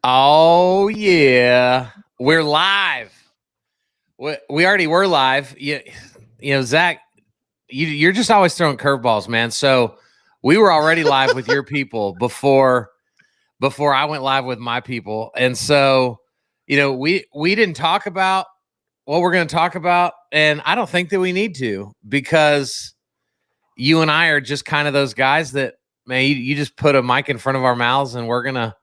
Oh yeah, we're live. We already were live. You know, Zach, you're just always throwing curveballs, man. So we were already live with your people before I went live with my people, and so we didn't talk about what we're going to talk about, and I don't think that we need to, because you and I are just kind of those guys that, man, you just put a mic in front of our mouths and we're gonna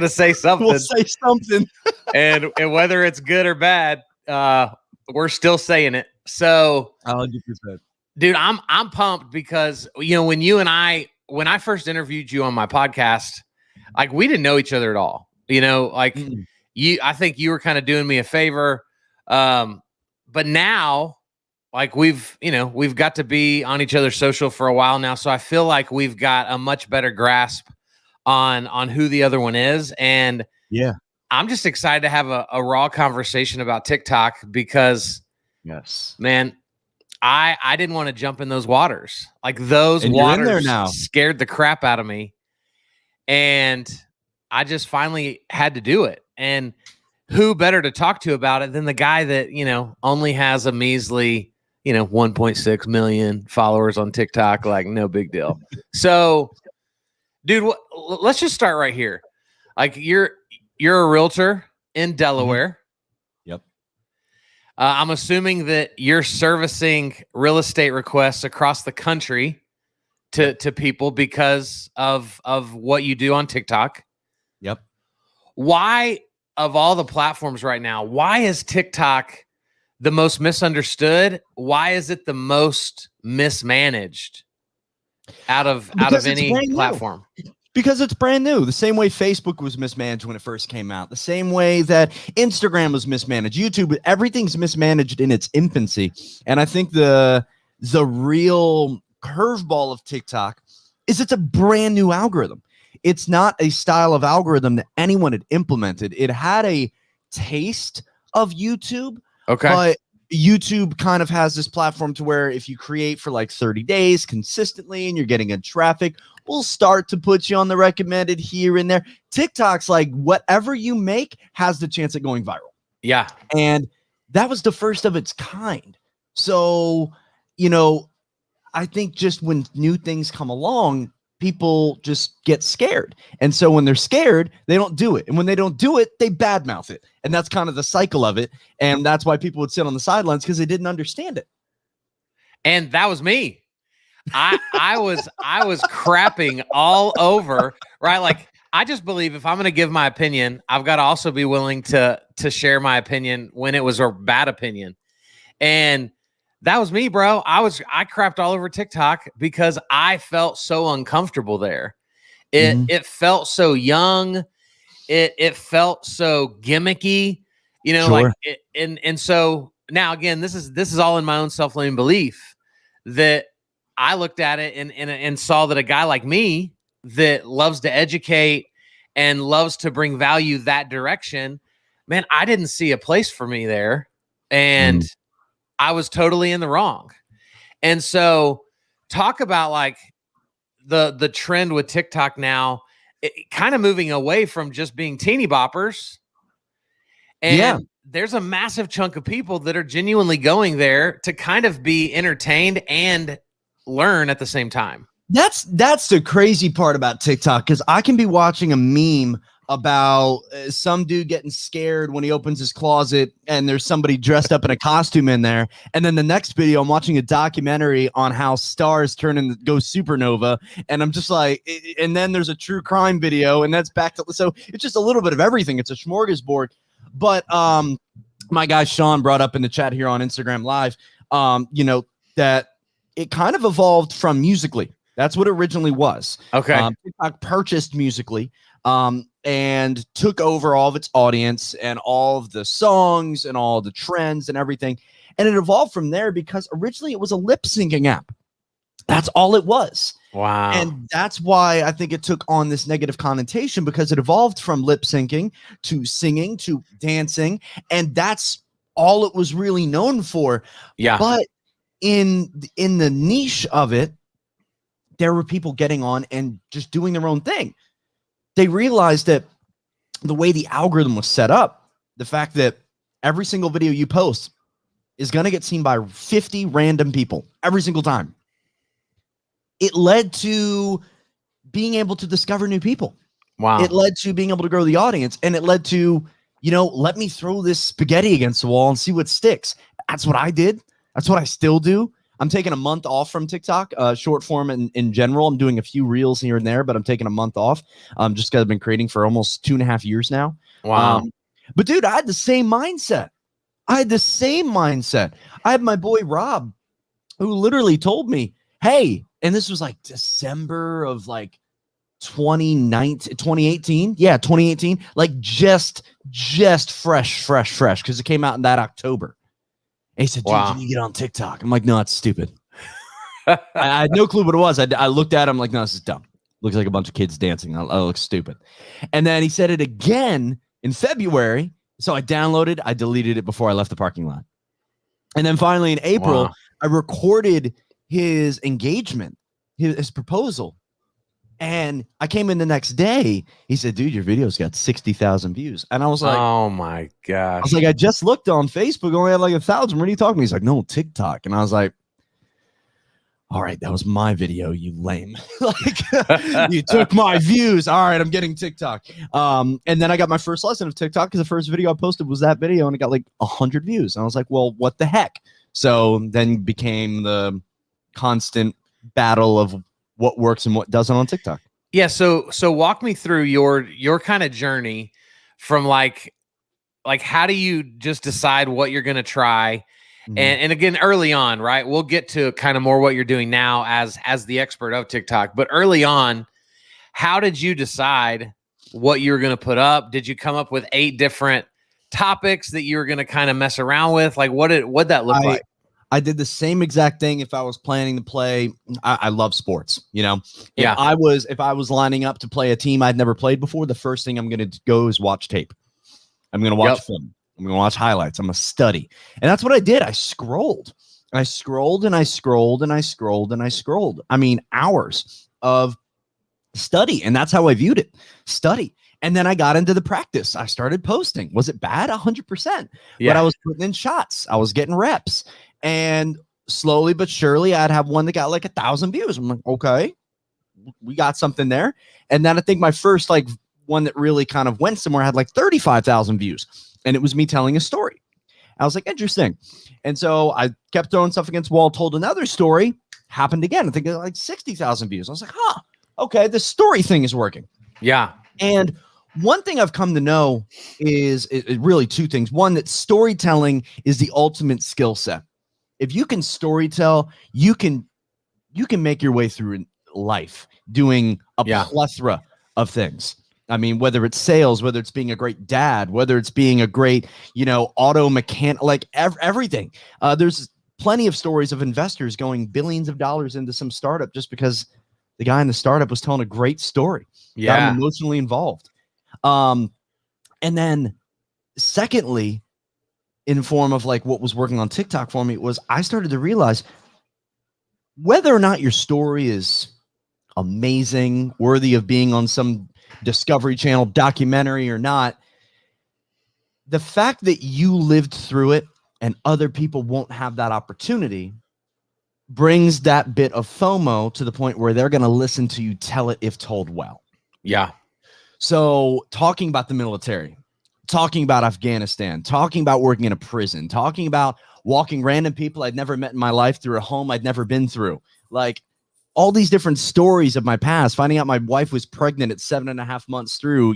say something. We'll say something. and whether it's good or bad, we're still saying it. So 100%. Dude, I'm pumped because when I first interviewed you on my podcast, like, we didn't know each other at all. I think you were kind of doing me a favor. But now, like, we've got to be on each other's social for a while now. So I feel like we've got a much better grasp on who the other one is. And yeah, I'm just excited to have a raw conversation about TikTok because, yes, man, I didn't want to jump in those waters. Like, those waters scared the crap out of me. And I just finally had to do it. And who better to talk to about it than the guy that, only has a measly, 1.6 million followers on TikTok. Like, no big deal. So, dude, let's just start right here. Like, you're a realtor in Delaware. Mm-hmm. Yep. I'm assuming that you're servicing real estate requests across the country to people because of what you do on TikTok. Yep. Why, of all the platforms right now, why is TikTok the most misunderstood? Why is it the most mismanaged out of any platform? Because it's brand new. The same way Facebook was mismanaged when it first came out. The same way that Instagram was mismanaged. YouTube, everything's mismanaged in its infancy. And I think the real curveball of TikTok is it's a brand new algorithm. It's not a style of algorithm that anyone had implemented. It had a taste of YouTube. Okay. But YouTube kind of has this platform to where if you create for like 30 days consistently and you're getting good traffic, we'll start to put you on the recommended here and there. TikTok's like whatever you make has the chance at going viral. Yeah. And that was the first of its kind. So, I think just when new things come along, people just get scared. And so when they're scared, they don't do it. And when they don't do it, they badmouth it. And that's kind of the cycle of it. And that's why people would sit on the sidelines, because they didn't understand it. And that was me. I was crapping all over, right? Like, I just believe if I'm going to give my opinion, I've got to also be willing to share my opinion when it was a bad opinion. And that was me, bro. I crapped all over TikTok because I felt so uncomfortable there. It felt so young. It felt so gimmicky, Sure. and so now, again, this is all in my own self-limiting belief that I looked at it and saw that a guy like me that loves to educate and loves to bring value that direction, man, I didn't see a place for me there. And I was totally in the wrong. And so talk about like the trend with TikTok now, kind of moving away from just being teeny boppers. And there's a massive chunk of people that are genuinely going there to kind of be entertained and learn at the same time. That's the crazy part about TikTok, because I can be watching a meme about some dude getting scared when he opens his closet and there's somebody dressed up in a costume in there, and then the next video I'm watching a documentary on how stars go supernova, and I'm just like, and then there's a true crime video, and that's back to, so it's just a little bit of everything. It's a smorgasbord. But my guy Sean brought up in the chat here on Instagram Live, that it kind of evolved from Musical.ly. That's what it originally was. Okay. TikTok purchased Musical.ly and took over all of its audience and all of the songs and all the trends and everything. And it evolved from there because originally it was a lip syncing app. That's all it was. Wow. And that's why I think it took on this negative connotation, because it evolved from lip syncing to singing to dancing. And that's all it was really known for. Yeah. But in the niche of it, there were people getting on and just doing their own thing. They realized that the way the algorithm was set up, the fact that every single video you post is going to get seen by 50 random people every single time. It led to being able to discover new people. Wow. It led to being able to grow the audience, and it led to, let me throw this spaghetti against the wall and see what sticks. That's what I did. That's what I still do. I'm taking a month off from TikTok, short form in general. I'm doing a few reels here and there, but I'm taking a month off just because I've been creating for almost 2.5 years now. Wow. But dude, I had the same mindset. I had my boy Rob, who literally told me, hey, and this was like December of like 2018. Yeah, 2018. Like just fresh, because it came out in that October. And he said, dude, can you get on TikTok? I'm like, no, it's stupid. I had no clue what it was. I looked at him like, no, this is dumb. Looks like a bunch of kids dancing. I look stupid. And then he said it again in February. So I downloaded, I deleted it before I left the parking lot. And then finally in April, I recorded his engagement, his proposal. And I came in the next day. He said, dude, your video's got 60,000 views. And I was like, oh my gosh. I was like, I just looked on Facebook, only had like 1,000. What are you talking about? He's like, no, TikTok. And I was like, all right, that was my video, you lame. Like, you took my views. All right, I'm getting TikTok. And then I got my first lesson of TikTok because the first video I posted was that video, and it got like 100 views. And I was like, well, what the heck? So then became the constant battle of what works and what doesn't on TikTok. Yeah. So walk me through your kind of journey from like how do you just decide what you're going to try? Mm-hmm. And again, early on, right? We'll get to kind of more what you're doing now as the expert of TikTok, but early on, how did you decide what you were going to put up? Did you come up with 8 different topics that you were going to kind of mess around with? Like what'd that look like? I did the same exact thing. If I was planning to play, I love sports, Yeah. If I was lining up to play a team I'd never played before, the first thing I'm going to go is watch tape. I'm going to watch film. I'm going to watch highlights. I'm going to study. And that's what I did. I scrolled. I scrolled. I mean, hours of study. And that's how I viewed it. Study. And then I got into the practice. I started posting. Was it bad? 100%. Yeah. But I was putting in shots. I was getting reps. And slowly but surely, I'd have one that got like 1,000 views. I'm like, okay, we got something there. And then I think my first like one that really kind of went somewhere had like 35,000 views. And it was me telling a story. I was like, interesting. And so I kept throwing stuff against the wall, told another story, happened again. I think it was like 60,000 views. I was like, okay, the story thing is working. Yeah. And one thing I've come to know is really 2 things. One, that storytelling is the ultimate skill set. If you can storytell, you can make your way through life doing a plethora of things. I mean, whether it's sales, whether it's being a great dad, whether it's being a great, auto mechanic, like everything. There's plenty of stories of investors going billions of dollars into some startup just because the guy in the startup was telling a great story. Yeah. Got him emotionally involved. And then secondly, in form of like what was working on TikTok for me was I started to realize whether or not your story is amazing, worthy of being on some Discovery Channel documentary or not, the fact that you lived through it and other people won't have that opportunity brings that bit of FOMO to the point where they're going to listen to you tell it if told well. Yeah. So talking about the military, talking about Afghanistan, talking about working in a prison, talking about walking random people I'd never met in my life through a home I'd never been through, like all these different stories of my past, finding out my wife was pregnant at 7.5 months through,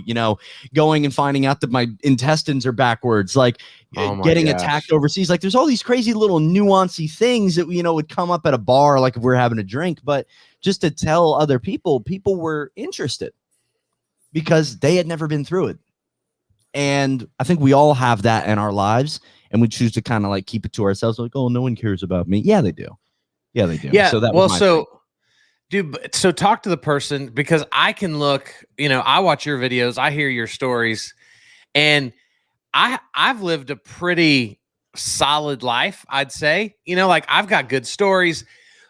going and finding out that my intestines are backwards, like getting attacked overseas. Like there's all these crazy little nuancy things that, would come up at a bar, like if we're having a drink, but just to tell other people were interested because they had never been through it. And I think we all have that in our lives, and we choose to kind of like keep it to ourselves. Like, oh, no one cares about me. Yeah, they do. Yeah, they do. Yeah. So that was my thing. Dude, so talk to the person, because I can look, I watch your videos, I hear your stories, and I've lived a pretty solid life, I'd say. Like I've got good stories,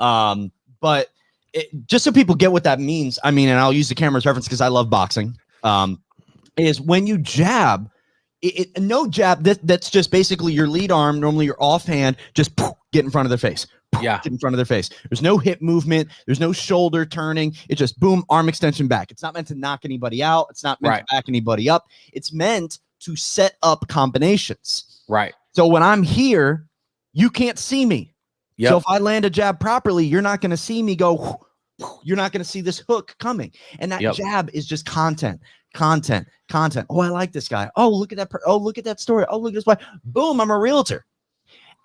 But just so people get what that means, I mean, and I'll use the camera as reference because I love boxing, is when you jab, no jab, that's just basically your lead arm, normally your offhand, just get in front of their face. Yeah. Get in front of their face. There's no hip movement. There's no shoulder turning. It's just boom, arm extension back. It's not meant to knock anybody out. It's not meant to back anybody up. It's meant to set up combinations. Right. So when I'm here, you can't see me. Yep. So if I land a jab properly, you're not going to see me go. You're not going to see this hook coming. And that jab is just content. Oh, I like this guy. Oh, look at that. Oh, look at that story. Oh, look at this. Boom, I'm a realtor.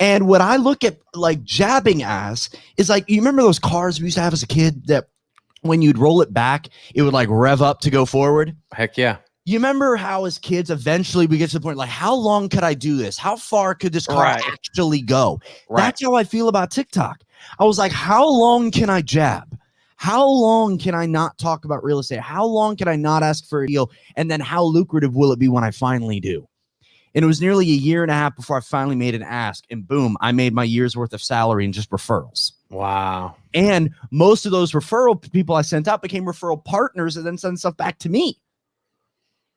And what I look at like jabbing as is like, you remember those cars we used to have as a kid that when you'd roll it back, it would like rev up to go forward? Heck yeah. You remember how as kids, eventually we get to the point like, how long could I do this? How far could this car actually go? That's how I feel about TikTok. I was like, how long can I jab? How long can I not talk about real estate? How long can I not ask for a deal? And then how lucrative will it be when I finally do? And it was nearly a year and a half before I finally made an ask. And boom, I made my year's worth of salary in just referrals. Wow. And most of those referral people I sent out became referral partners and then send stuff back to me.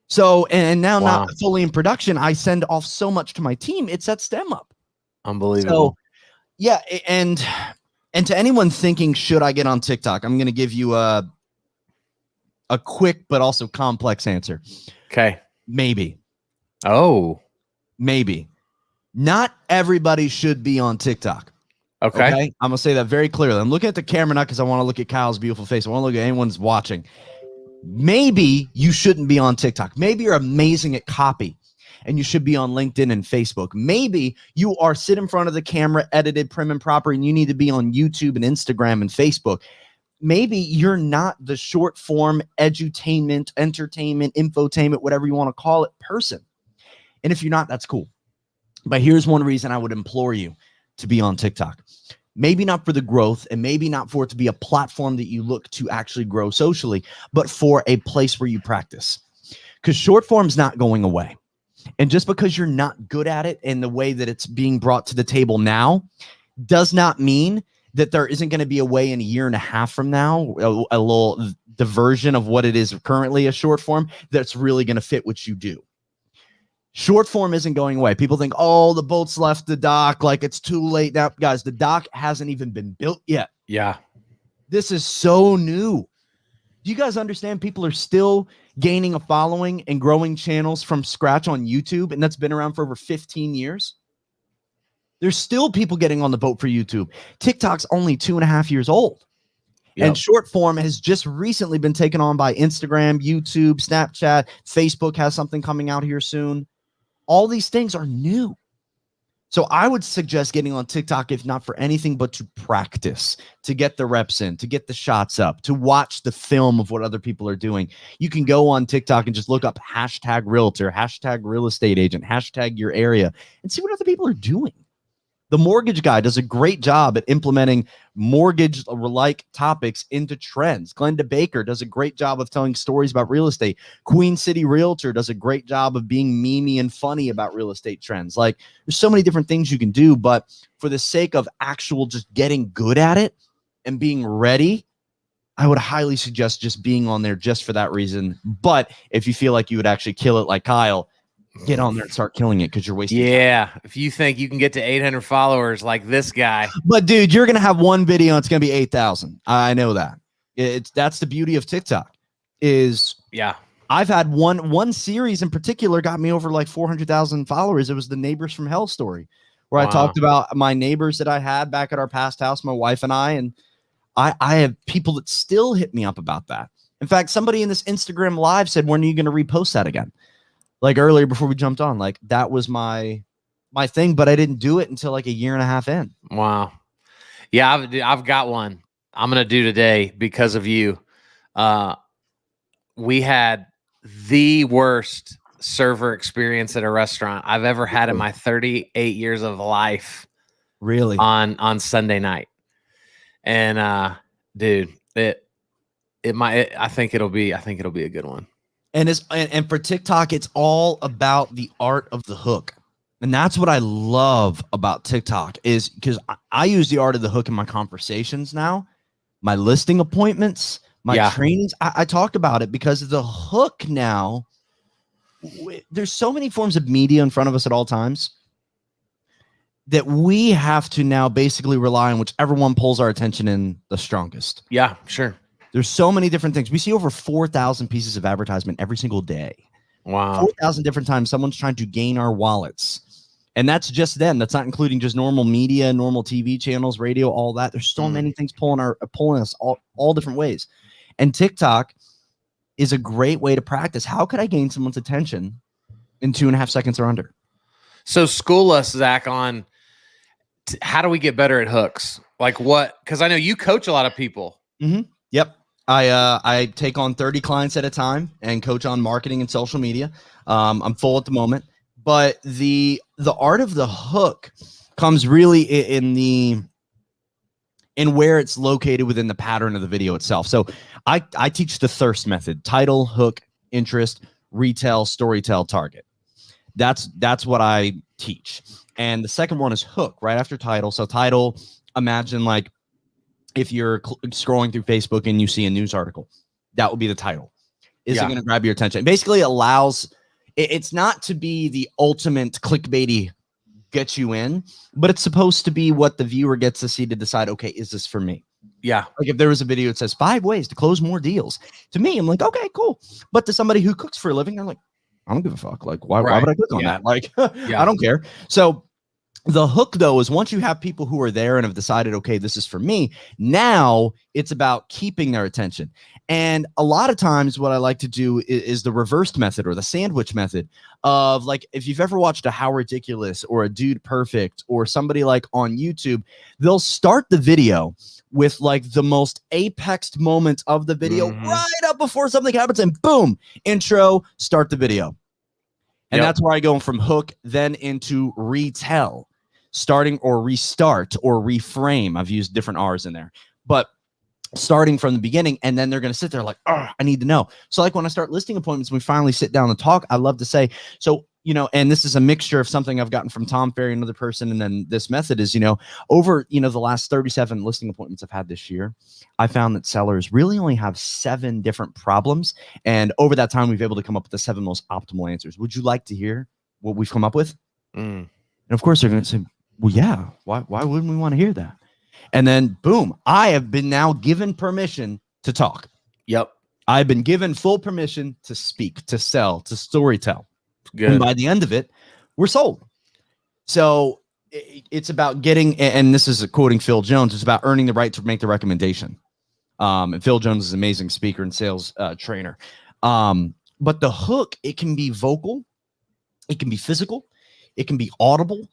So, and now not fully in production, I send off so much to my team, it sets them up. Unbelievable. So, yeah. And to anyone thinking, should I get on TikTok? I'm going to give you a quick, but also complex answer. Okay. Maybe. Oh. Maybe. Not everybody should be on TikTok. Okay. I'm going to say that very clearly. I'm looking at the camera not because I want to look at Kyle's beautiful face. I want to look at anyone's watching. Maybe you shouldn't be on TikTok. Maybe you're amazing at copy and you should be on LinkedIn and Facebook. Maybe you are sit in front of the camera, edited, prim and proper, and you need to be on YouTube and Instagram and Facebook. Maybe you're not the short form edutainment, entertainment, infotainment, whatever you want to call it, person. And if you're not, that's cool. But here's one reason I would implore you to be on TikTok. Maybe not for the growth and maybe not for it to be a platform that you look to actually grow socially, but for a place where you practice. Because short form's not going away. And just because you're not good at it in the way that it's being brought to the table now does not mean that there isn't going to be a way in a year and a half from now, a little diversion of what it is currently a short form that's really going to fit what you do. Short form isn't going away. People think, oh, the boat's left the dock, like it's too late now. Guys, the dock hasn't even been built yet. Yeah. This is so new. Do you guys understand people are still gaining a following and growing channels from scratch on YouTube? And that's been around for over 15 years. There's still people getting on the boat for YouTube. TikTok's only 2.5 years old. Yep. And short form has just recently been taken on by Instagram, YouTube, Snapchat. Facebook has something coming out here soon. All these things are new. So I would suggest getting on TikTok, if not for anything, but to practice, to get the reps in, to get the shots up, to watch the film of what other people are doing. You can go on TikTok and just look up hashtag realtor, hashtag real estate agent, hashtag your area, and see what other people are doing. The Mortgage Guy does a great job at implementing mortgage-like topics into trends. Glenda Baker does a great job of telling stories about real estate. Queen City Realtor does a great job of being memey and funny about real estate trends. Like, there's so many different things you can do, but for the sake of actual just getting good at it and being ready, I would highly suggest just being on there just for that reason. But if you feel like you would actually kill it like Kyle, get on there and start killing it because you're wasting time. If you think you can get to 800 followers like this guy. But dude, you're going to have one video and it's going to be 8,000. I know that. That's the beauty of TikTok is I've had one series in particular got me over like 400,000 followers. It was the Neighbors from Hell story where I talked about my neighbors that I had back at our past house, my wife and I have people that still hit me up about that. In fact, somebody in this Instagram live said, when are you going to repost that again? Like earlier before we jumped on, like that was my thing, but I didn't do it until like a year and a half in. Wow. Yeah, I've got one I'm going to do today because of you. We had the worst server experience at a restaurant I've ever had in my 38 years of life. Really? On Sunday night. And dude, I think it'll be a good one. And for TikTok, it's all about the art of the hook. And that's what I love about TikTok is because I use the art of the hook in my conversations now, my listing appointments, my trainings. I talk about it because the hook now, there's so many forms of media in front of us at all times that we have to now basically rely on whichever one pulls our attention in the strongest. Yeah, sure. There's so many different things. We see over 4,000 pieces of advertisement every single day. Wow. 4,000 different times someone's trying to gain our wallets. And that's just them. That's not including just normal media, normal TV channels, radio, all that. There's so many things pulling us all different ways. And TikTok is a great way to practice. How could I gain someone's attention in 2.5 seconds or under? So school us, Zach, on how do we get better at hooks? Like what? Because I know you coach a lot of people. Yep. I take on 30 clients at a time and coach on marketing and social media. I'm full at the moment. But the art of the hook comes really in where it's located within the pattern of the video itself. So I teach the thirst method: title, hook, interest, retell, storytell, target. That's what I teach. And the second one is hook, right after title. So title, imagine like if you're scrolling through Facebook and you see a news article, that would be the title. Is it going to grab your attention? Basically, it allows. It's not to be the ultimate clickbaity get you in, but it's supposed to be what the viewer gets to see to decide, okay, is this for me? Yeah. Like if there was a video that says 5 ways to close more deals, to me, I'm like, okay, cool. But to somebody who cooks for a living, they're like, I don't give a fuck. Like, why would I click on that? Like, I don't care. So the hook, though, is once you have people who are there and have decided, okay, this is for me, now it's about keeping their attention. And a lot of times what I like to do is the reversed method or the sandwich method of like, if you've ever watched a How Ridiculous or a Dude Perfect or somebody like on YouTube, they'll start the video with like the most apex moment of the video right up before something happens and boom, intro, start the video. And that's where I go from hook then into retell, starting or restart or reframe. I've used different R's in there, but starting from the beginning, and then they're going to sit there like, oh, I need to know. So like when I start listing appointments, we finally sit down and talk. I love to say, so, you know, and this is a mixture of something I've gotten from Tom Ferry, another person. And then this method is, you know, over, you know, the last 37 listing appointments I've had this year, I found that sellers really only have 7 different problems. And over that time, we've been able to come up with the 7 most optimal answers. Would you like to hear what we've come up with? And of course they're going to say, well, yeah, why wouldn't we want to hear that? And then boom, I have been now given permission to talk. Yep. I've been given full permission to speak, to sell, to storytell. Good. And by the end of it, we're sold. So it's about getting, and this is quoting Phil Jones, it's about earning the right to make the recommendation. And Phil Jones is an amazing speaker and sales trainer. But the hook, it can be vocal, it can be physical, it can be audible.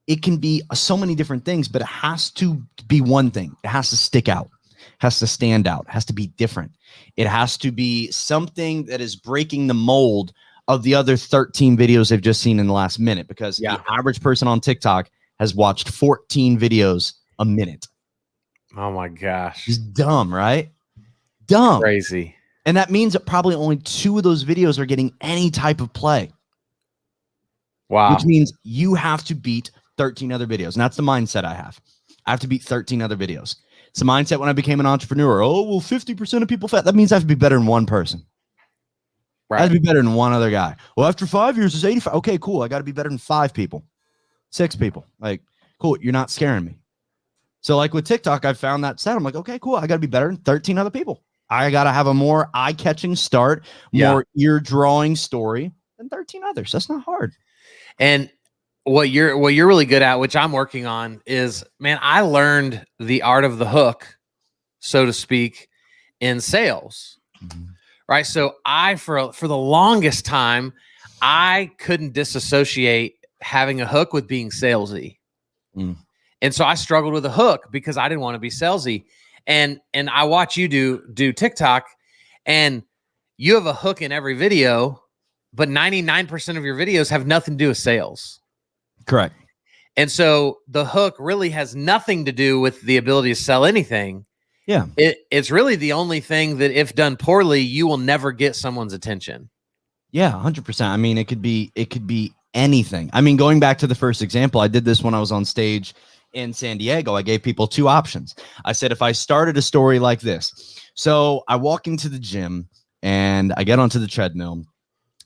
It can be so many different things, but it has to be one thing. It has to stick out, has to stand out, has to be different. It has to be something that is breaking the mold of the other 13 videos they've just seen in the last minute, because the average person on TikTok has watched 14 videos a minute. Oh my gosh. It's dumb, right? Dumb. Crazy. And that means that probably only 2 of those videos are getting any type of play. Wow. Which means you have to beat 13 other videos. And that's the mindset I have. I have to beat 13 other videos. It's the mindset when I became an entrepreneur. Oh, well, 50% of people that means I have to be better than one person. Right. I have to be better than one other guy. Well, after 5 years, it's 85. Okay, cool. I got to be better than 5 people, 6 people. Like, cool. You're not scaring me. So like with TikTok, I found that set. I'm like, okay, cool. I got to be better than 13 other people. I got to have a more eye-catching start, more ear-drawing story than 13 others. That's not hard. And what you're really good at, which I'm working on, is, man, I learned the art of the hook, so to speak, in sales. Right. So for the longest time, I couldn't disassociate having a hook with being salesy. And so I struggled with a hook because I didn't want to be salesy. And I watch you do TikTok, and you have a hook in every video, but 99% of your videos have nothing to do with sales. Correct. And so the hook really has nothing to do with the ability to sell anything. Yeah. It's really the only thing that, if done poorly, you will never get someone's attention. Yeah, 100%. I mean, it could be anything. I mean, going back to the first example, I did this when I was on stage in San Diego. I gave people two options. I said, if I started a story like this, so I walk into the gym and I get onto the treadmill,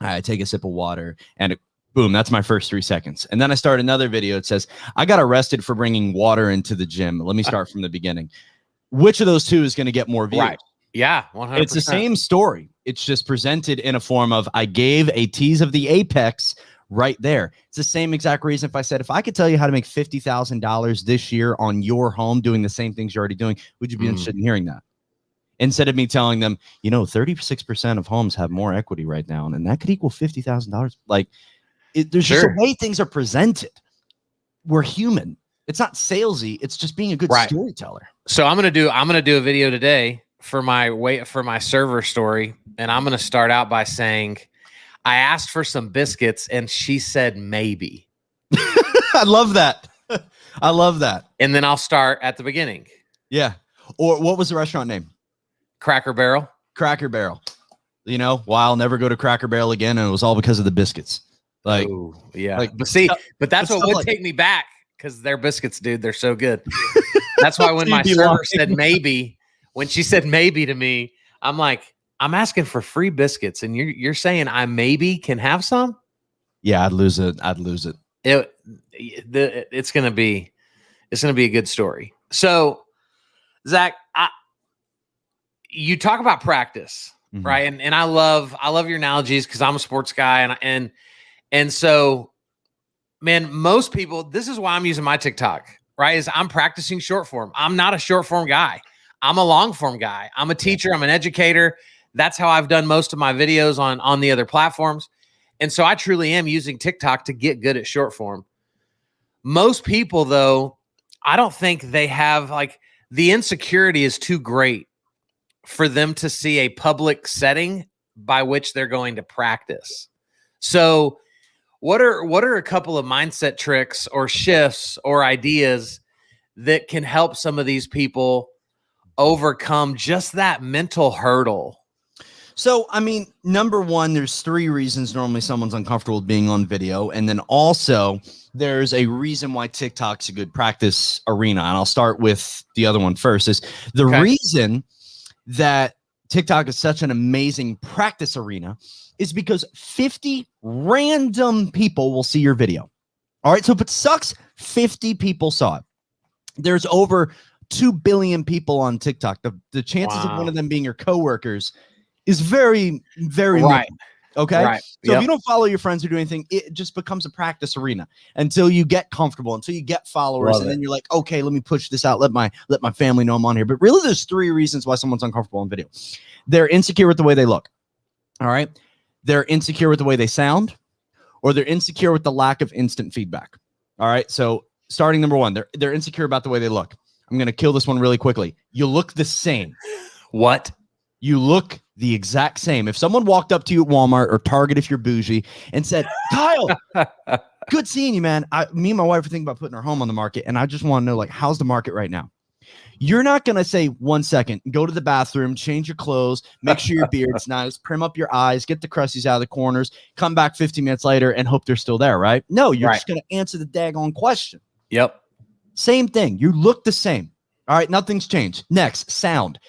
I take a sip of water, and boom, that's my first 3 seconds. And then I start another video. It says, I got arrested for bringing water into the gym. Let me start from the beginning. Which of those two is going to get more views? Right. Yeah, 100%. It's the same story. It's just presented in a form of, I gave a tease of the apex right there. It's the same exact reason. If I said, if I could tell you how to make $50,000 this year on your home doing the same things you're already doing, would you be interested in hearing that? Instead of me telling them, 36% of homes have more equity right now, and that could equal $50,000. Like, there's just a way things are presented. We're human. It's not salesy. It's just being a good storyteller. So I'm gonna do a video today for my server story, and I'm gonna start out by saying, I asked for some biscuits and she said maybe. I love that. I love that. And then I'll start at the beginning. Yeah. Or what was the restaurant name? Cracker Barrel. Cracker Barrel. Well, I'll never go to Cracker Barrel again, and it was all because of the biscuits. Like, ooh, yeah. But that's what would take me back, because their biscuits, dude, they're so good. That's why when my server said maybe, when she said maybe to me, I'm like, I'm asking for free biscuits, and you're saying I maybe can have some? Yeah, I'd lose it. It's gonna be a good story. So, Zach, you talk about practice, right? And I love your analogies, because I'm a sports guy, and so, man, most people, this is why I'm using my TikTok, right? Is I'm practicing short form. I'm not a short form guy. I'm a long form guy. I'm a teacher. I'm an educator. That's how I've done most of my videos on the other platforms. And so I truly am using TikTok to get good at short form. Most people, though, I don't think they have, like, the insecurity is too great for them to see a public setting by which they're going to practice. So what are a couple of mindset tricks or shifts or ideas that can help some of these people overcome just that mental hurdle? So, I mean, number one, there's 3 reasons normally someone's uncomfortable with being on video. And then also there's a reason why TikTok's a good practice arena. And I'll start with the other one first. Is the reason that TikTok is such an amazing practice arena is because 50 random people will see your video. All right. So if it sucks, 50 people saw it. There's over 2 billion people on TikTok. The chances of one of them being your coworkers is very, very right. Low, okay. So if you don't follow your friends or do anything, it just becomes a practice arena until you get comfortable, until you get followers. Then you're like, okay, let me push this out. Let my family know I'm on here. But really, there's 3 reasons why someone's uncomfortable on video. They're insecure with the way they look. All right. They're insecure with the way they sound, or they're insecure with the lack of instant feedback. All right. So starting number 1, they're insecure about the way they look. I'm going to kill this one really quickly. You look the same. What? You look the exact same. If someone walked up to you at Walmart or Target, if you're bougie, and said, Kyle, good seeing you, man. Me and my wife are thinking about putting our home on the market, and I just want to know, like, how's the market right now? You're not going to say 1 second, go to the bathroom, change your clothes, make sure your beard's nice, prim up your eyes, get the crusties out of the corners, come back 15 minutes later and hope they're still there, right? No, you're just going to answer the daggone question. Yep. Same thing. You look the same. All right. Nothing's changed. Next, sound.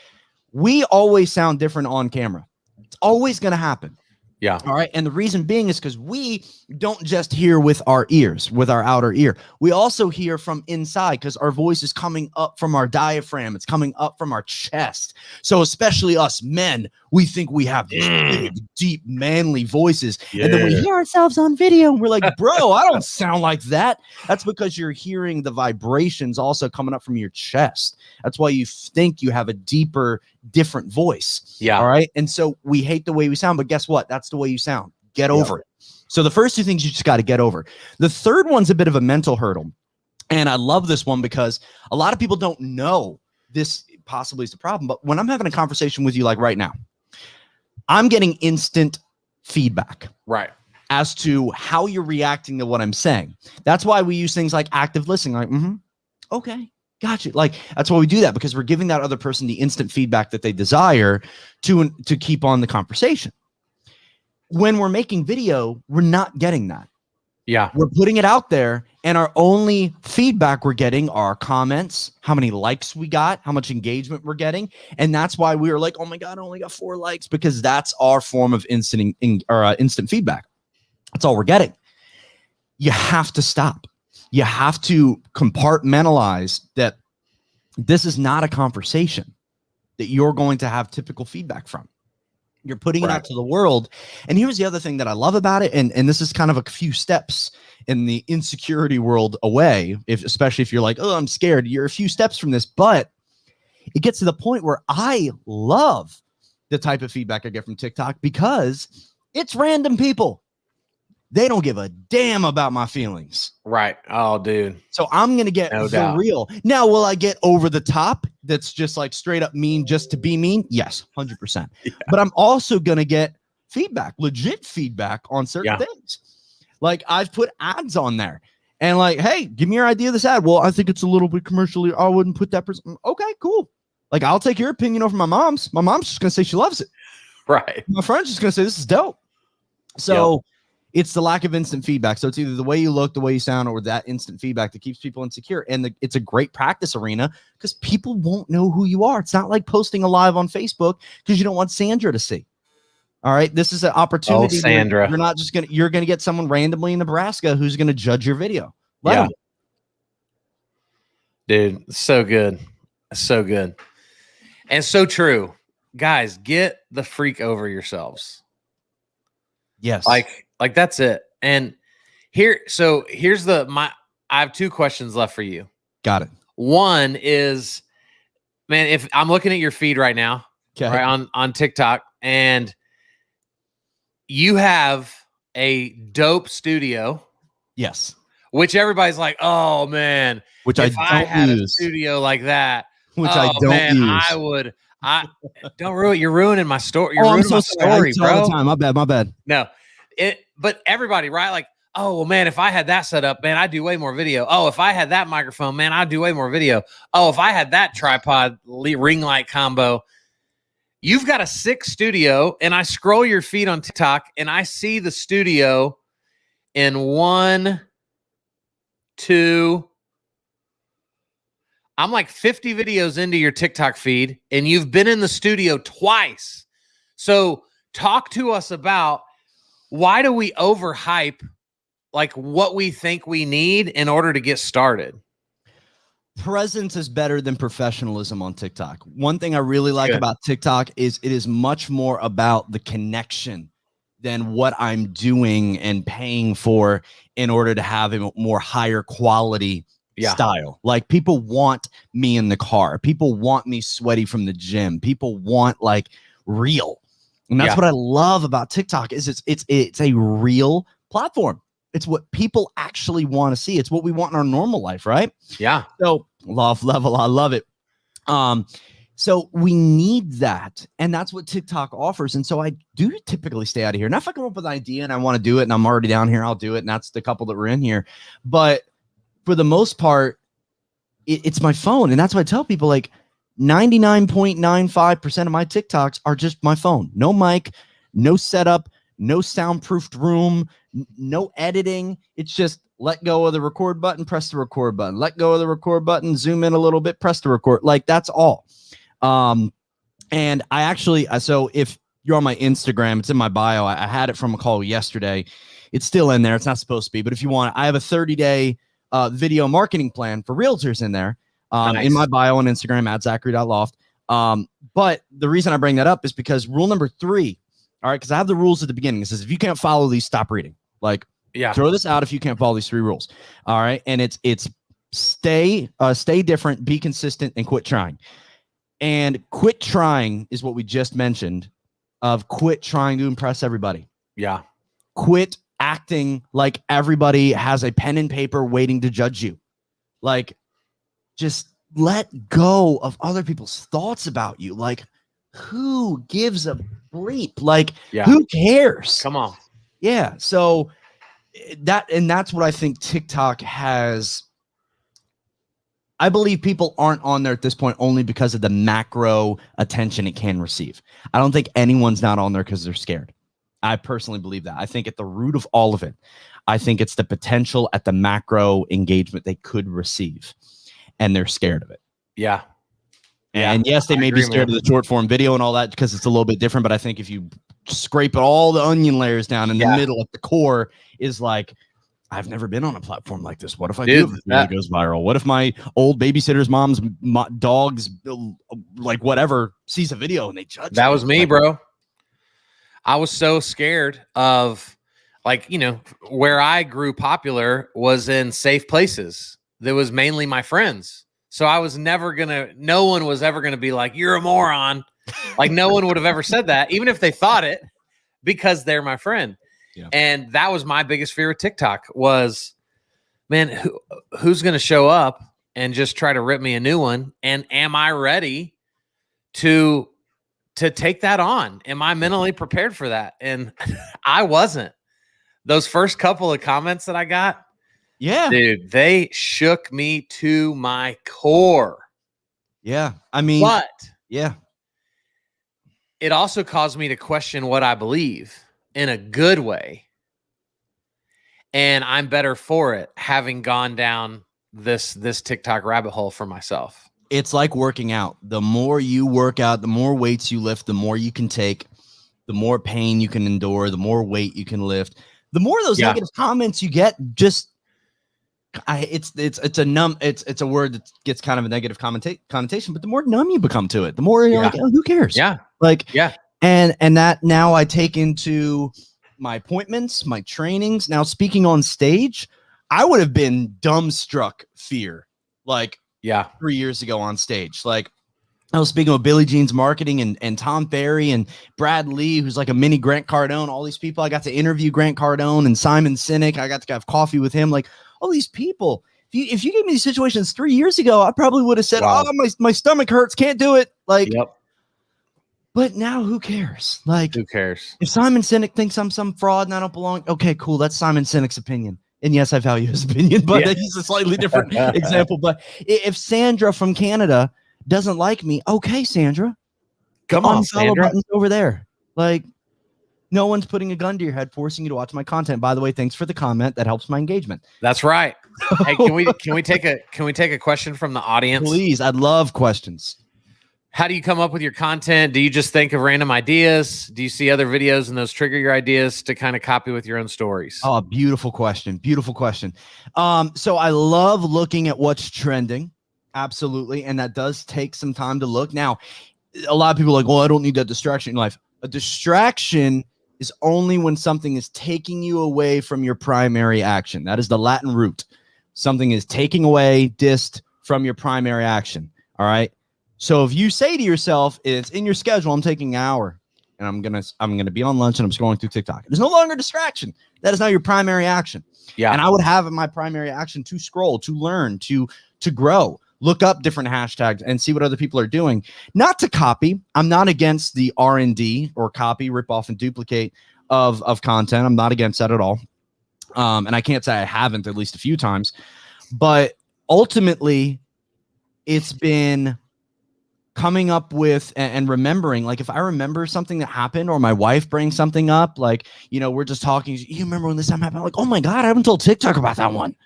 We always sound different on camera. It's always going to happen. Yeah. All right. And the reason being is because we don't just hear with our ears, with our outer ear. We also hear from inside, because our voice is coming up from our diaphragm. It's coming up from our chest. So especially us men, we think we have these big, deep, manly voices. Yeah. And then we hear ourselves on video and we're like, bro, I don't sound like that. That's because you're hearing the vibrations also coming up from your chest. That's why you think you have a deeper, different voice. Yeah. All right. And so we hate the way we sound, but guess what? That's the way you sound. Get over it. So the first 2 things you just got to get over. The third one's a bit of a mental hurdle. And I love this one because a lot of people don't know this possibly is the problem. But when I'm having a conversation with you, like right now, I'm getting instant feedback. Right. As to how you're reacting to what I'm saying. That's why we use things like active listening. Like, okay. Gotcha. Like, that's why we do that, because we're giving that other person the instant feedback that they desire to keep on the conversation. When we're making video, we're not getting that. Yeah. We're putting it out there, and our only feedback we're getting are comments, how many likes we got, how much engagement we're getting. And that's why we were like, oh my God, I only got 4 likes, because that's our form of instant feedback. That's all we're getting. You have to stop. You have to compartmentalize that this is not a conversation that you're going to have typical feedback from. You're putting it out to the world. And here's the other thing that I love about it. And this is kind of a few steps in the insecurity world away, especially if you're like, oh, I'm scared. You're a few steps from this, but it gets to the point where I love the type of feedback I get from TikTok, because it's random people. They don't give a damn about my feelings. Right. Oh, dude. So I'm going to get the real. Now, will I get over the top that's just like straight up mean just to be mean? Yes, 100%. Yeah. But I'm also going to get feedback, legit feedback on certain things. Like, I've put ads on there and like, hey, give me your idea of this ad. Well, I think it's a little bit commercially. I wouldn't put that person. Okay, cool. Like, I'll take your opinion over my mom's. My mom's just going to say she loves it. Right. My friend's just going to say this is dope. So it's the lack of instant feedback. So it's either the way you look, the way you sound, or that instant feedback that keeps people insecure. And it's a great practice arena because people won't know who you are. It's not like posting a live on Facebook because you don't want Sandra to see. All right. This is an opportunity. Oh, Sandra. You're not just you're going to get someone randomly in Nebraska who's going to judge your video. Let them. Dude, so good. So good. And so true. Guys, get the freak over yourselves. Yes. Like that's it. And here's I have 2 questions left for you. Got it. One is, man, if I'm looking at your feed right now, right on TikTok, and you have a dope studio. Yes. Which everybody's like, oh man, which if I had use. a studio like that, which I don't use. I would. Don't ruin. You're ruining my story. You're ruining my story, bro. All the time. My bad. No, but everybody, right? Like, oh well, man, if I had that set up, man, I'd do way more video. Oh, if I had that microphone, man, I'd do way more video. Oh, if I had that tripod ring light combo. You've got a 6 studio, and I scroll your feed on TikTok, and I see the studio in 1, 2. I'm like 50 videos into your TikTok feed, and you've been in the studio twice. So talk to us about, why do we overhype like what we think we need in order to get started? Presence is better than professionalism on TikTok. One thing I really like about TikTok is it is much more about the connection than what I'm doing and paying for in order to have a more higher quality style. Like, people want me in the car. People want me sweaty from the gym. People want like real. And that's what I love about TikTok is it's a real platform. It's what people actually want to see. It's what we want in our normal life, right? Yeah. So love level, I love it. So we need that, and that's what TikTok offers. And so I do typically stay out of here. Now, if I come up with an idea and I want to do it, and I'm already down here, I'll do it. And that's the couple that were in here. But for the most part, it's my phone, and that's why I tell people, like, 99.95% of my TikToks are just my phone. No mic, no setup, no soundproofed room, no editing. It's just let go of the record button, press the record button, let go of the record button, zoom in a little bit, press the record. Like, that's all. And I actually, so if you're on my Instagram, it's in my bio. I had it from a call yesterday. It's still in there. It's not supposed to be, but if you want, I have a 30-day video marketing plan for realtors in there. Nice. In my bio on Instagram at Zachary.loft. But the reason I bring that up is because rule number 3, all right, because I have the rules at the beginning. It says, if you can't follow these, stop reading. Like, throw this out if you can't follow these 3 rules. All right. And it's stay different, be consistent, and quit trying. And quit trying is what we just mentioned, of quit trying to impress everybody. Yeah. Quit acting like everybody has a pen and paper waiting to judge you. Like, just let go of other people's thoughts about you. Like, who gives a bleep? Like, who cares? Come on. Yeah. So that's what I think TikTok has. I believe people aren't on there at this point only because of the macro attention it can receive. I don't think anyone's not on there because they're scared. I personally believe that. I think at the root of all of it, I think it's the potential at the macro engagement they could receive, and they're scared of it. Yeah. And yes, they may be scared of the short form video and all that because it's a little bit different. But I think if you scrape all the onion layers down in the middle at the core is like, I've never been on a platform like this. What if I do? If it really goes viral? What if my old babysitter's mom's dog's like whatever sees a video and they judge? That was me, bro. I was so scared of, like, you know, where I grew popular was in safe places. That was mainly my friends. So I was never no one was ever gonna be like, you're a moron. Like, no one would have ever said that, even if they thought it, because they're my friend. Yeah. And that was my biggest fear with TikTok was, man, who's going to show up and just try to rip me a new one? And am I ready to take that on? Am I mentally prepared for that? And I wasn't. Those first couple of comments that I got, dude, they shook me to my core. Yeah. I mean, but it also caused me to question what I believe in a good way. And I'm better for it, having gone down this TikTok rabbit hole for myself. It's like working out. The more you work out, the more weights you lift, the more you can take, the more pain you can endure, the more weight you can lift, the more those negative comments you get. Just it's a word that gets kind of a negative connotation, but the more numb you become to it, the more you're like, oh, who cares? And that now I take into my appointments, my trainings. Now, speaking on stage, I would have been dumbstruck fear, like 3 years ago on stage. Like, I was speaking with Billie Jean's marketing and Tom Ferry and Brad Lee, who's like a mini Grant Cardone. All these people, I got to interview Grant Cardone and Simon Sinek. I got to have coffee with him. Like, all these people. If you gave me these situations 3 years ago, I probably would have said, "Oh, my stomach hurts, can't do it." Like, But now, who cares? Like, who cares? If Simon Sinek thinks I'm some fraud and I don't belong, okay, cool. That's Simon Sinek's opinion. And yes, I value his opinion, but he's a slightly different example. But if Sandra from Canada doesn't like me, okay, Sandra, come on, Sandra. Buttons over there. Like, no one's putting a gun to your head, forcing you to watch my content. By the way, thanks for the comment. That helps my engagement. That's right. Hey, can we take a question from the audience? Please, I'd love questions. How do you come up with your content? Do you just think of random ideas? Do you see other videos and those trigger your ideas to kind of copy with your own stories? Oh, beautiful question. Beautiful question. So I love looking at what's trending. Absolutely. And that does take some time to look. Now, a lot of people are like, well, I don't need that distraction in life. A distraction is only when something is taking you away from your primary action. That is the Latin root. Something is taking away, dist from your primary action. All right. So if you say to yourself, it's in your schedule, I'm taking an hour and I'm gonna be on lunch and I'm scrolling through TikTok. There's no longer distraction. That is now your primary action. Yeah. And I would have my primary action to scroll, to learn, to grow, look up different hashtags and see what other people are doing. Not to copy. I'm not against the R&D or copy, rip off and duplicate of content. I'm not against that at all. And I can't say I haven't at least a few times, but ultimately it's been coming up with and remembering, like if I remember something that happened or my wife brings something up, like, you know, we're just talking, you remember when this time happened? I'm like, oh my God, I haven't told TikTok about that one.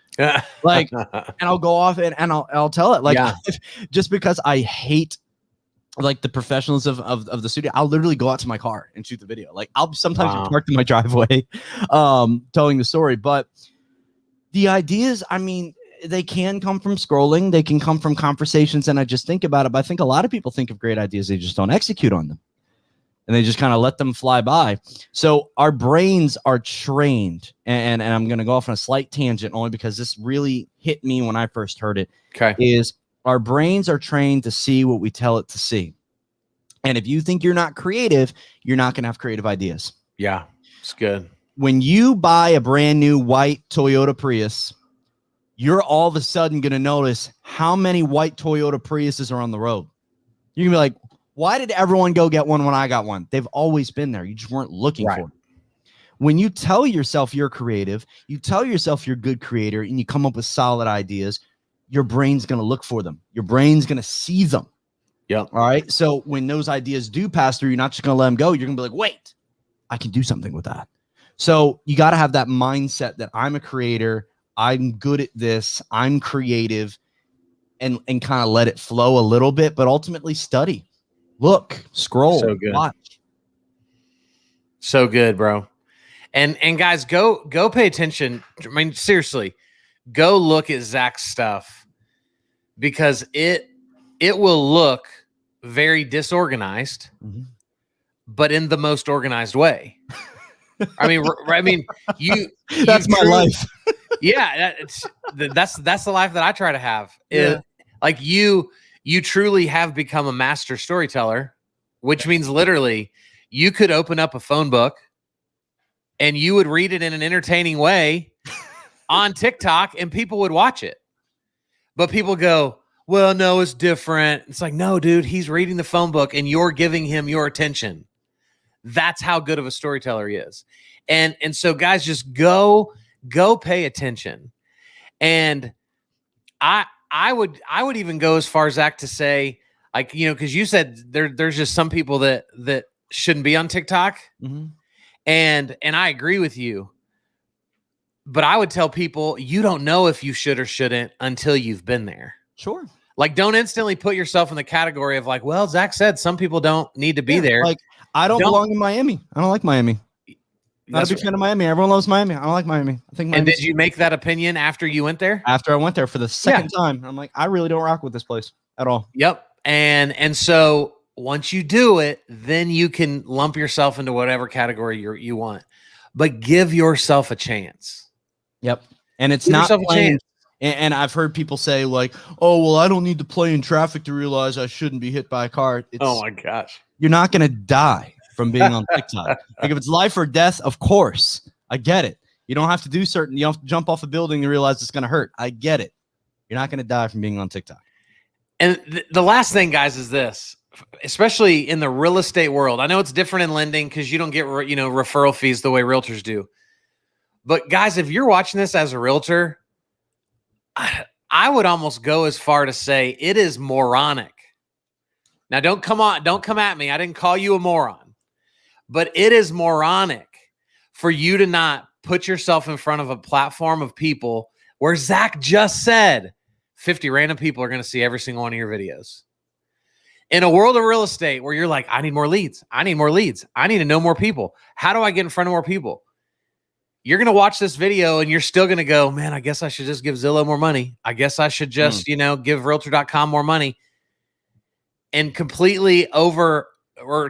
Like, and I'll go off and I'll tell it, like, just because I hate like the professionals of the studio, I'll literally go out to my car and shoot the video. Like I'll sometimes park in my driveway, telling the story, but the ideas, I mean, they can come from scrolling. They can come from conversations. And I just think about it. But I think a lot of people think of great ideas. They just don't execute on them. And they just kind of let them fly by. So our brains are trained. And I'm going to go off on a slight tangent only because this really hit me when I first heard it. Okay. Is our brains are trained to see what we tell it to see. And if you think you're not creative, you're not going to have creative ideas. Yeah, it's good. When you buy a brand new white Toyota Prius, you're all of a sudden going to notice how many white Toyota Priuses are on the road. You're going to be like, why did everyone go get one when I got one? They've always been there. You just weren't looking for it. When you tell yourself you're creative, you tell yourself you're a good creator, and you come up with solid ideas, your brain's going to look for them. Your brain's going to see them. Yep. All right. So when those ideas do pass through, you're not just going to let them go. You're going to be like, wait, I can do something with that. So you got to have that mindset that I'm a creator. I'm good at this. I'm creative, and kind of let it flow a little bit, but ultimately study, look, scroll, So good. watch. So good, bro. And guys, go pay attention. I mean, seriously, go look at Zach's stuff, because it will look very disorganized, but in the most organized way. I mean, you. That's my life. Yeah, that's the life that I try to have. Yeah. Like you truly have become a master storyteller, which means literally you could open up a phone book and you would read it in an entertaining way on TikTok and people would watch it. But people go, well, no, it's different. It's like, no, dude, he's reading the phone book and you're giving him your attention. That's how good of a storyteller he is. And so guys, just go pay attention. And I would even go as far, Zach, to say, like, you know, because you said there's just some people that shouldn't be on TikTok. Mm-hmm. And I agree with you. But I would tell people, you don't know if you should or shouldn't until you've been there. Sure. Like, don't instantly put yourself in the category of like, well, Zach said some people don't need to be there. Like, I don't belong in Miami. I don't like Miami. Not a big fan of Miami. Everyone loves Miami. I don't like Miami. I think. And did you make that opinion after you went there? After I went there for the second time, I'm like, I really don't rock with this place at all. Yep. And so once you do it, then you can lump yourself into whatever category you want. But give yourself a chance. Yep. And it's not playing. And I've heard people say like, oh, well, I don't need to play in traffic to realize I shouldn't be hit by a car. Oh my gosh. You're not going to die from being on TikTok. Like, if it's life or death, of course, I get it. You don't have to do certain, you don't have to jump off a building and realize it's going to hurt. I get it. You're not going to die from being on TikTok. And the last thing, guys, is this, especially in the real estate world. I know it's different in lending because you don't get, referral fees the way realtors do. But guys, if you're watching this as a realtor, I would almost go as far to say it is moronic. Now, don't come at me. I didn't call you a moron, but it is moronic for you to not put yourself in front of a platform of people where Zach just said 50 random people are going to see every single one of your videos. In a world of real estate where you're like, I need more leads. I need more leads. I need to know more people. How do I get in front of more people? You're going to watch this video and you're still going to go, man, I guess I should just give Zillow more money. I guess I should just, give realtor.com more money, and completely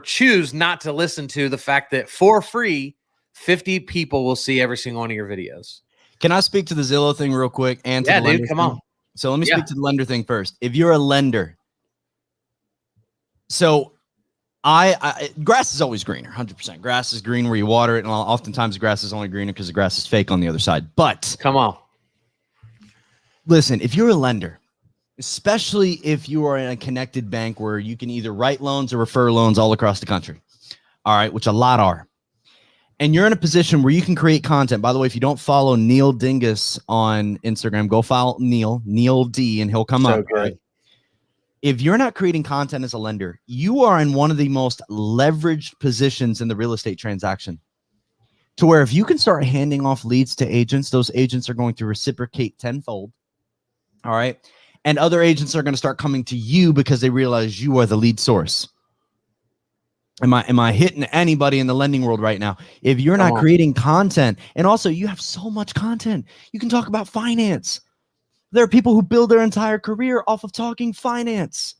choose not to listen to the fact that for free, 50 people will see every single one of your videos. Can I speak to the Zillow thing real quick? And to the lender dude, come thing? on. So let me speak to the lender thing first. If you're a lender, so I grass is always greener, 100%. Grass is green where you water it, and oftentimes the grass is only greener because the grass is fake on the other side. But come on, listen, if you're a lender, especially if you are in a connected bank where you can either write loans or refer loans all across the country, all right, which a lot are, and you're in a position where you can create content. By the way, if you don't follow Neil Dingus on Instagram, go follow Neil D, and he'll come up. Right? If you're not creating content as a lender, you are in one of the most leveraged positions in the real estate transaction, to where if you can start handing off leads to agents, those agents are going to reciprocate tenfold. All right. And other agents are going to start coming to you because they realize you are the lead source. Am I hitting anybody in the lending world right now? If you're not creating content, and also you have so much content, you can talk about finance. There are people who build their entire career off of talking finance.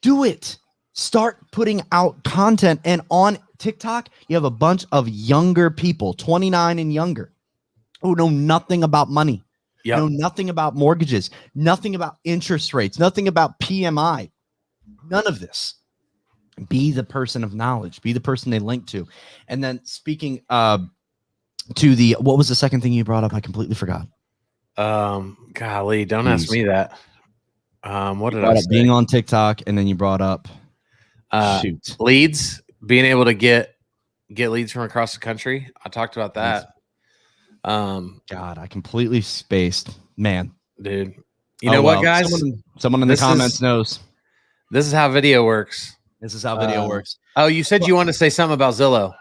Do it. Start putting out content. And on TikTok, you have a bunch of younger people, 29 and younger, who know nothing about money, know nothing about mortgages, nothing about interest rates, nothing about PMI, none of this. Be the person of knowledge. Be the person they link to. And then speaking to what was the second thing you brought up? I completely forgot. Golly, don't ask me that. What did I say? Being on TikTok, and then you brought up leads, being able to get leads from across the country. I talked about that. God, I completely spaced, man, dude. You know what, guys? Someone in the comments knows. This is how video works. This is how video works. Oh, you said you want to say something about Zillow.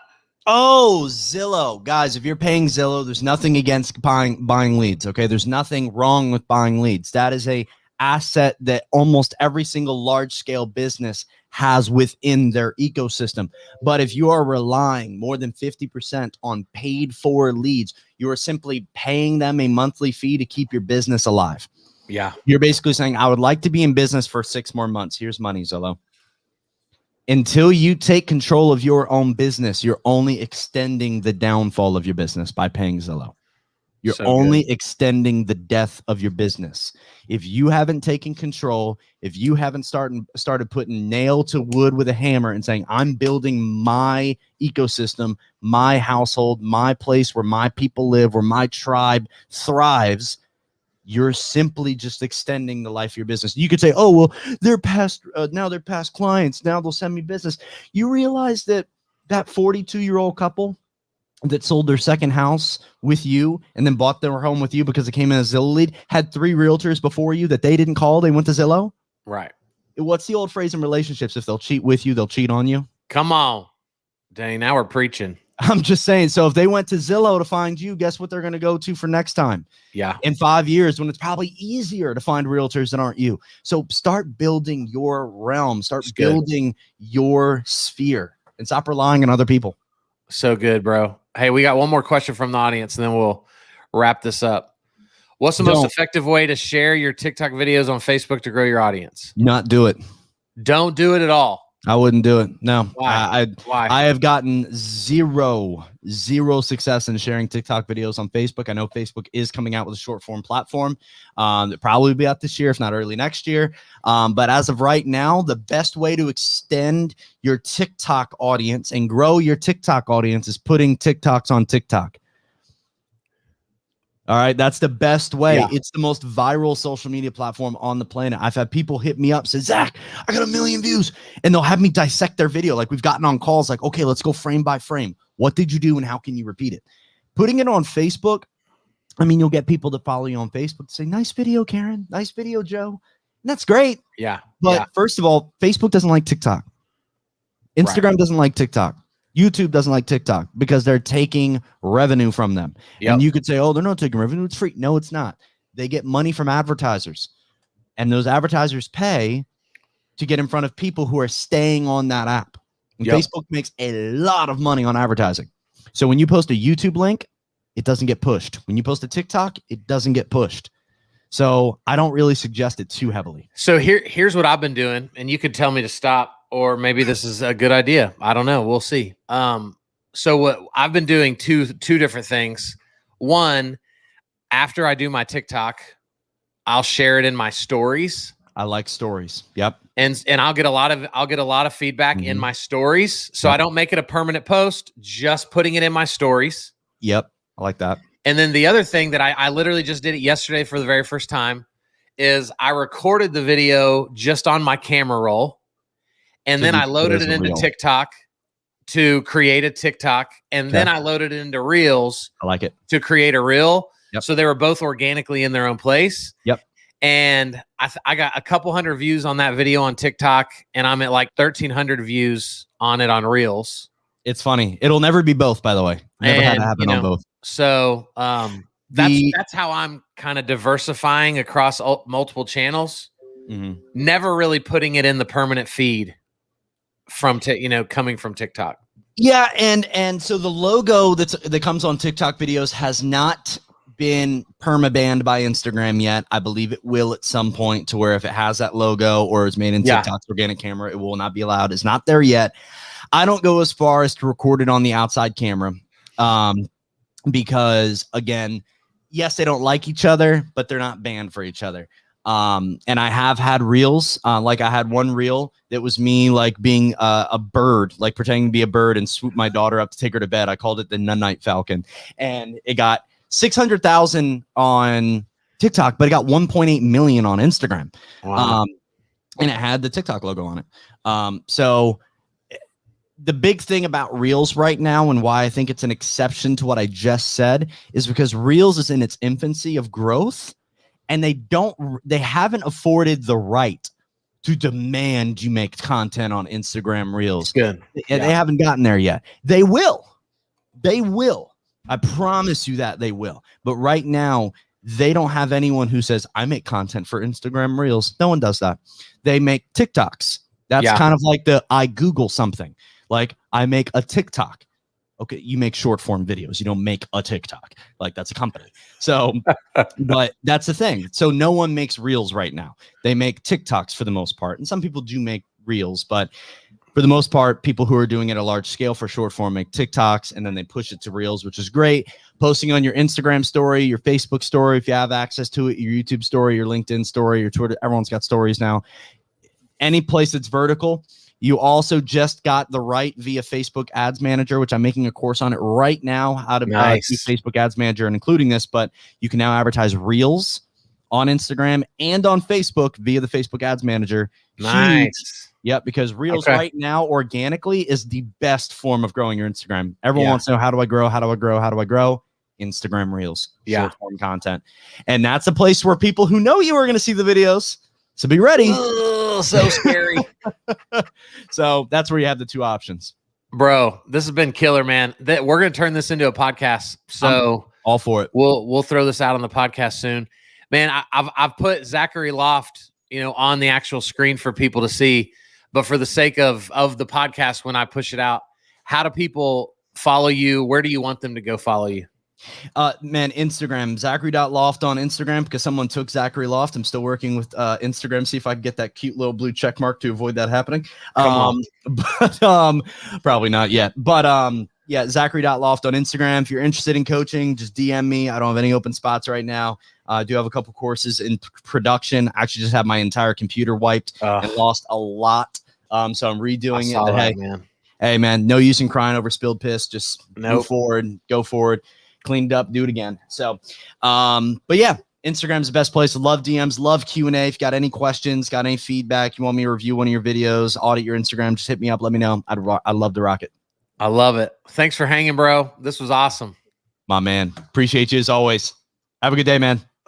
Oh, Zillow. Guys, if you're paying Zillow, there's nothing against buying leads, okay? There's nothing wrong with buying leads. That is a asset that almost every single large-scale business has within their ecosystem. But if you are relying more than 50% on paid-for leads, you are simply paying them a monthly fee to keep your business alive. Yeah. You're basically saying, I would like to be in business for 6 more months. Here's money, Zillow. Until you take control of your own business, you're only extending the downfall of your business by paying Zillow. You're only extending the death of your business. If you haven't taken control, if you haven't started putting nail to wood with a hammer and saying, I'm building my ecosystem, my household, my place where my people live, where my tribe thrives, you're simply just extending the life of your business. You could say, oh, well, they're past, now they're past clients. Now they'll send me business. You realize that 42-year-old couple that sold their second house with you and then bought their home with you because it came in as Zillow lead had 3 realtors before you that they didn't call. They went to Zillow. Right. What's the old phrase in relationships? If they'll cheat with you, they'll cheat on you. Come on. Dang, now we're preaching. I'm just saying. So if they went to Zillow to find you, guess what they're going to go to for next time? Yeah. In 5 years, when it's probably easier to find realtors that aren't you. So start building your realm. Start building your sphere and stop relying on other people. So good, bro. Hey, we got one more question from the audience, and then we'll wrap this up. What's the most effective way to share your TikTok videos on Facebook to grow your audience? Not do it. Don't do it at all. I wouldn't do it. No. Why? I have gotten zero success in sharing TikTok videos on Facebook. I know Facebook is coming out with a short form platform that probably will be out this year, if not early next year. But as of right now, the best way to extend your TikTok audience and grow your TikTok audience is putting TikToks on TikTok. All right, that's the best way. Yeah. It's the most viral social media platform on the planet. I've had people hit me up, say, Zach, I got 1 million views. And they'll have me dissect their video. Like we've gotten on calls like, okay, let's go frame by frame. What did you do and how can you repeat it? Putting it on Facebook, I mean, you'll get people that follow you on Facebook to say, nice video, Karen. Nice video, Joe. And that's great. Yeah. But first of all, Facebook doesn't like TikTok. Instagram doesn't like TikTok. YouTube doesn't like TikTok because they're taking revenue from them. Yep. And you could say, oh, they're not taking revenue. It's free. No, it's not. They get money from advertisers. And those advertisers pay to get in front of people who are staying on that app. And Facebook makes a lot of money on advertising. So when you post a YouTube link, it doesn't get pushed. When you post a TikTok, it doesn't get pushed. So I don't really suggest it too heavily. So here's what I've been doing, and you could tell me to stop. Or maybe this is a good idea. I don't know. We'll see. So what I've been doing two different things. One, after I do my TikTok, I'll share it in my stories. I like stories. Yep. And I'll get a lot of feedback in my stories. So I don't make it a permanent post, just putting it in my stories. Yep. I like that. And then the other thing that I literally just did it yesterday for the very first time is I recorded the video just on my camera roll. And then I loaded it into TikTok to create a TikTok. And then I loaded it into Reels. I like it. To create a Reel. Yep. So they were both organically in their own place. Yep. And I got a couple hundred views on that video on TikTok. And I'm at like 1,300 views on it on Reels. It's funny. It'll never be both, by the way. Never had to happen on both. So that's how I'm kind of diversifying across multiple channels. Mm-hmm. Never really putting it in the permanent feed. From coming from TikTok. Yeah, and so the logo that comes on TikTok videos has not been perma-banned by Instagram yet. I believe it will at some point, to where if it has that logo or is made in TikTok's organic camera, it will not be allowed. It's not there yet. I don't go as far as to record it on the outside camera, because again, yes, they don't like each other, but they're not banned for each other. And I have had reels, like I had one reel that was me like being a bird, like pretending to be a bird and swoop my daughter up to take her to bed. I called it the Night Falcon, and it got 600,000 on TikTok, but it got 1.8 million on Instagram. Wow. And it had the TikTok logo on it. So the big thing about Reels right now, and why I think it's an exception to what I just said, is because Reels is in its infancy of growth. And they haven't afforded the right to demand you make content on Instagram Reels. Good. And they haven't gotten there yet. They will. They will. I promise you that they will. But right now, they don't have anyone who says, I make content for Instagram Reels. No one does that. They make TikToks. That's kind of like I Google something. Like, I make a TikTok. Okay, you make short form videos. You don't make a TikTok. Like, that's a company. So, but that's the thing. So no one makes Reels right now. They make TikToks for the most part. And some people do make Reels, but for the most part, people who are doing it at a large scale for short form make TikToks, and then they push it to Reels, which is great. Posting on your Instagram story, your Facebook story, if you have access to it, your YouTube story, your LinkedIn story, your Twitter. Everyone's got stories now. Any place that's vertical. You also just got the right via Facebook Ads Manager, which I'm making a course on it right now, how to do Facebook Ads Manager and including this, but you can now advertise Reels on Instagram and on Facebook via the Facebook Ads Manager. Nice. Huge. Yep, because Reels right now organically is the best form of growing your Instagram. Everyone wants to know, how do I grow? How do I grow? How do I grow? Instagram Reels, short form content. And that's a place where people who know you are going to see the videos. So be ready. Oh, so scary. So that's where you have the two options. Bro, this has been killer, man. We're going to turn this into a podcast. So all for it. We'll throw this out on the podcast soon. Man, I've put Zachary Loft, on the actual screen for people to see. But for the sake of the podcast, when I push it out, how do people follow you? Where do you want them to go follow you? Man, Instagram, Zachary.loft on Instagram, because someone took Zachary Loft. I'm still working with Instagram, see if I can get that cute little blue check mark to avoid that happening. But probably not yet. But yeah, Zachary.loft on Instagram. If you're interested in coaching, just DM me. I don't have any open spots right now. I do have a couple courses in production. I actually just have my entire computer wiped and lost a lot. So I'm redoing it. But hey, man, no use in crying over spilled piss. Just move forward, go forward. Cleaned up, do it again. So, but yeah, Instagram's the best place. Love DMs, love Q&A. If you got any questions, got any feedback, you want me to review one of your videos, audit your Instagram, just hit me up. Let me know. I'd love to rock it. I love it. Thanks for hanging, bro. This was awesome. My man. Appreciate you as always. Have a good day, man.